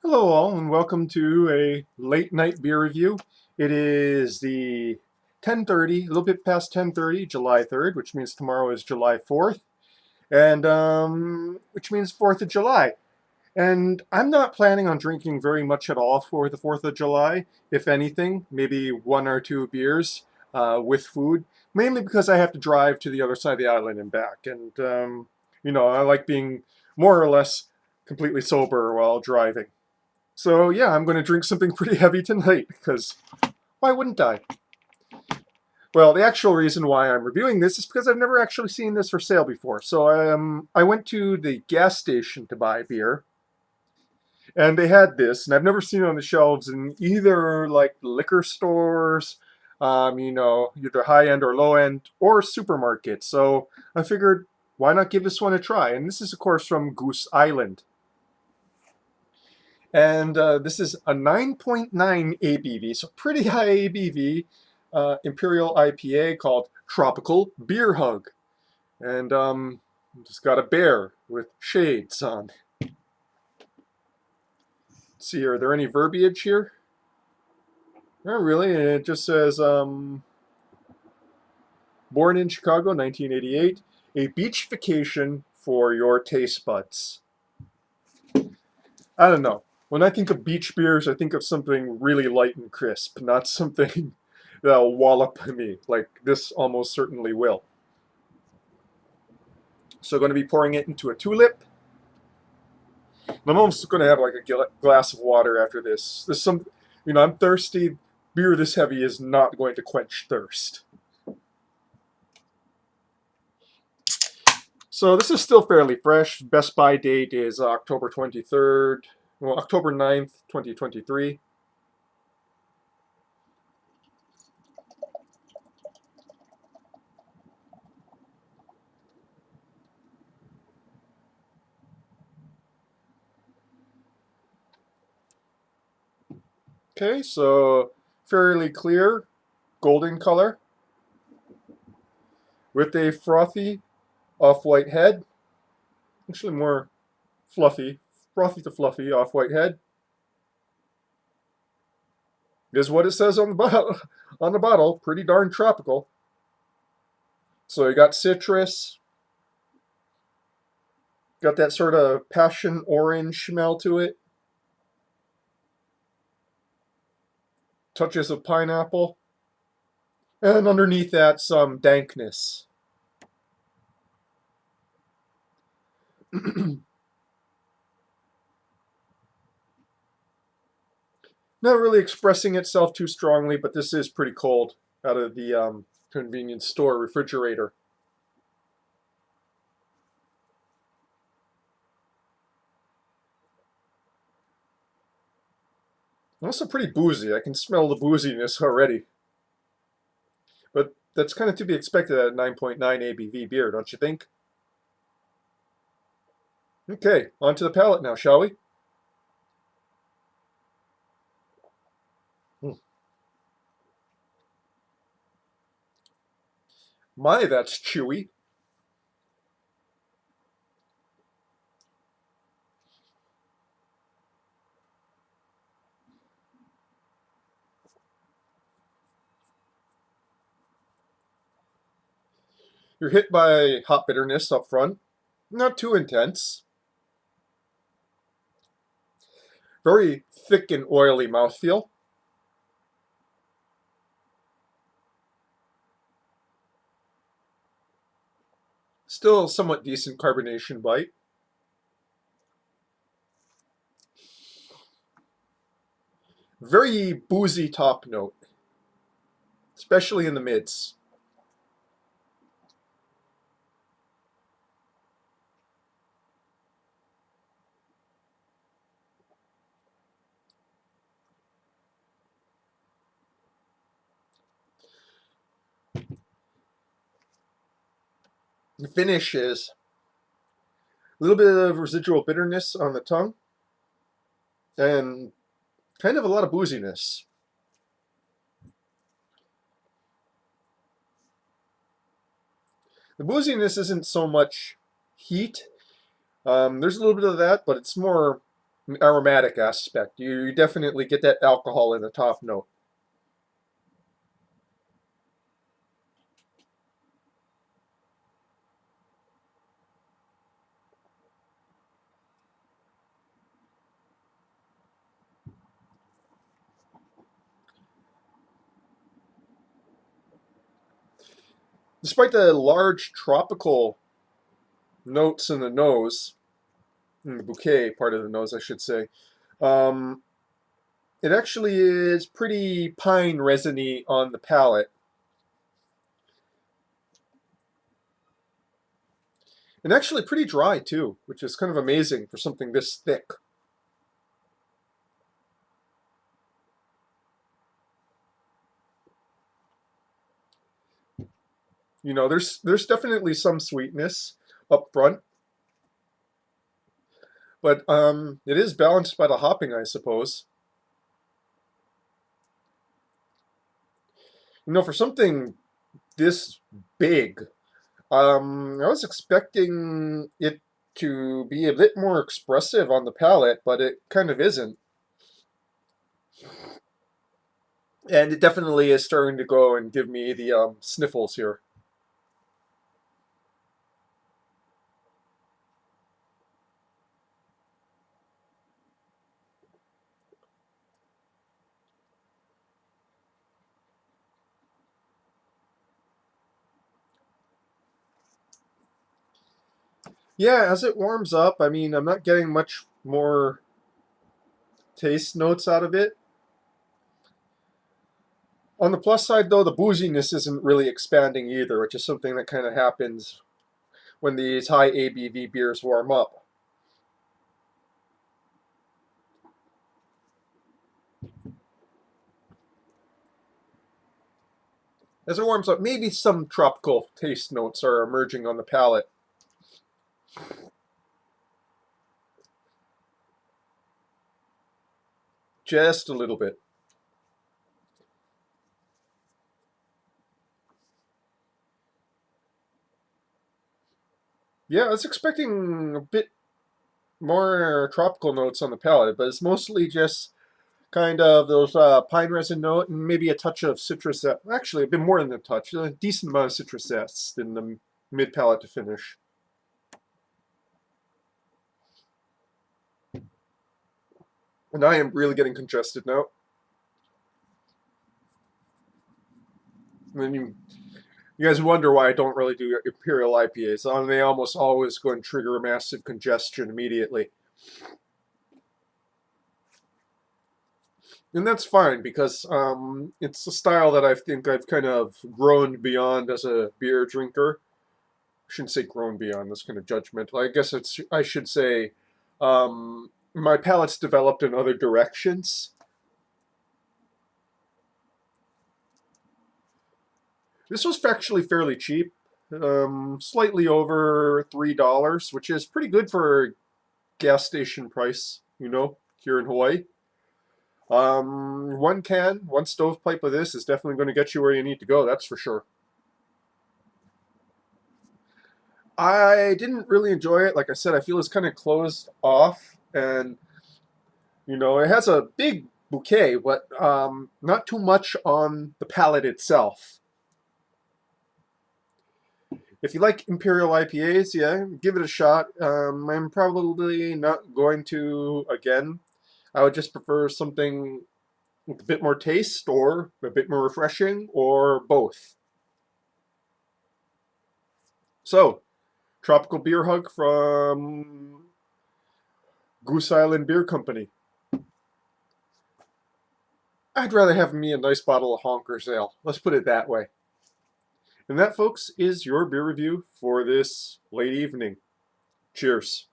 Hello all and welcome to a late night beer review. It is the 10:30, a little bit past 10:30, July 3rd, which means tomorrow is July 4th, and which means 4th of July. And I'm not planning on drinking very much at all for the 4th of July. If anything, maybe one or two beers with food, mainly because I have to drive to the other side of the island and back. And, I like being more or less completely sober while driving. So yeah, I'm going to drink something pretty heavy tonight because why wouldn't I? Well, the actual reason why I'm reviewing this is because I've never actually seen this for sale before. So I went to the gas station to buy beer, and they had this, and I've never seen it on the shelves in either like liquor stores, either high end or low end, or supermarkets. So I figured, why not give this one a try? And this is, of course, from Goose Island. And this is a 9.9 ABV, so pretty high ABV Imperial IPA called Tropical Beer Hug. And just got a bear with shades on. Let's see, are there any verbiage here? Not really. It just says, born in Chicago, 1988, a beach vacation for your taste buds. I don't know. When I think of beach beers, I think of something really light and crisp, not something that'll wallop me like this almost certainly will. So I'm going to be pouring it into a tulip. I'm almost going to have like a glass of water after this. I'm thirsty. Beer this heavy is not going to quench thirst. So this is still fairly fresh. Best buy date is October 23rd, well, October 9th, 2023. Okay, so fairly clear, golden color, with a frothy off-white head. Actually more fluffy, frothy to fluffy off-white head. Is what it says on the bottle. On the bottle, pretty darn tropical. So you got citrus, got that sort of passion orange smell to it. Touches of pineapple, and underneath that some dankness. Not really expressing itself too strongly, but this is pretty cold out of the convenience store refrigerator. Also pretty boozy. I can smell the booziness already. But that's kind of to be expected at a 9.9 ABV beer, don't you think? Okay, on to the palate now, shall we? Hmm. My, that's chewy. You're hit by hop bitterness up front. Not too intense. Very thick and oily mouthfeel. Still somewhat decent carbonation bite. Very boozy top note, especially in the mids. The finish is a little bit of residual bitterness on the tongue and kind of a lot of booziness. The booziness isn't so much heat. There's a little bit of that, but it's more aromatic aspect. You definitely get that alcohol in the top note. Despite the large tropical notes in the nose, in the bouquet part of the nose, I should say, um, it actually is pretty pine resiny on the palate. And actually pretty dry too, which is kind of amazing for something this thick. There's definitely some sweetness up front, but it is balanced by the hopping, I suppose. For something this big, I was expecting it to be a bit more expressive on the palate, but it kind of isn't. And it definitely is starting to go and give me the sniffles here. Yeah, as it warms up, I mean, I'm not getting much more taste notes out of it. On the plus side, though, the booziness isn't really expanding either, which is something that kind of happens when these high ABV beers warm up. As it warms up, maybe some tropical taste notes are emerging on the palate. Just a little bit. Yeah, I was expecting a bit more tropical notes on the palate, but it's mostly just kind of those pine resin note and maybe a touch of citrus. Actually, a bit more than a touch, a decent amount of citrus zest in the mid palate to finish. And I am really getting congested now. And then you guys wonder why I don't really do Imperial IPAs. They almost always go and trigger massive congestion immediately. And that's fine because it's a style that I think I've kind of grown beyond as a beer drinker. I shouldn't say grown beyond, that's kind of judgmental. I guess I should say my palate's developed in other directions. This was actually fairly cheap, slightly over $3, which is pretty good for a gas station price, here in Hawaii. One stovepipe of this is definitely going to get you where you need to go, that's for sure. I didn't really enjoy it. Like I said, I feel it's kind of closed off, and it has a big bouquet, but not too much on the palate itself. If you like Imperial IPAs, yeah, give it a shot. I'm probably not going to again. I would just prefer something with a bit more taste, or a bit more refreshing, or both. So, tropical beer hug from Goose Island Beer Company. I'd rather have me a nice bottle of Honker's Ale. Let's put it that way. And that, folks, is your beer review for this late evening. Cheers.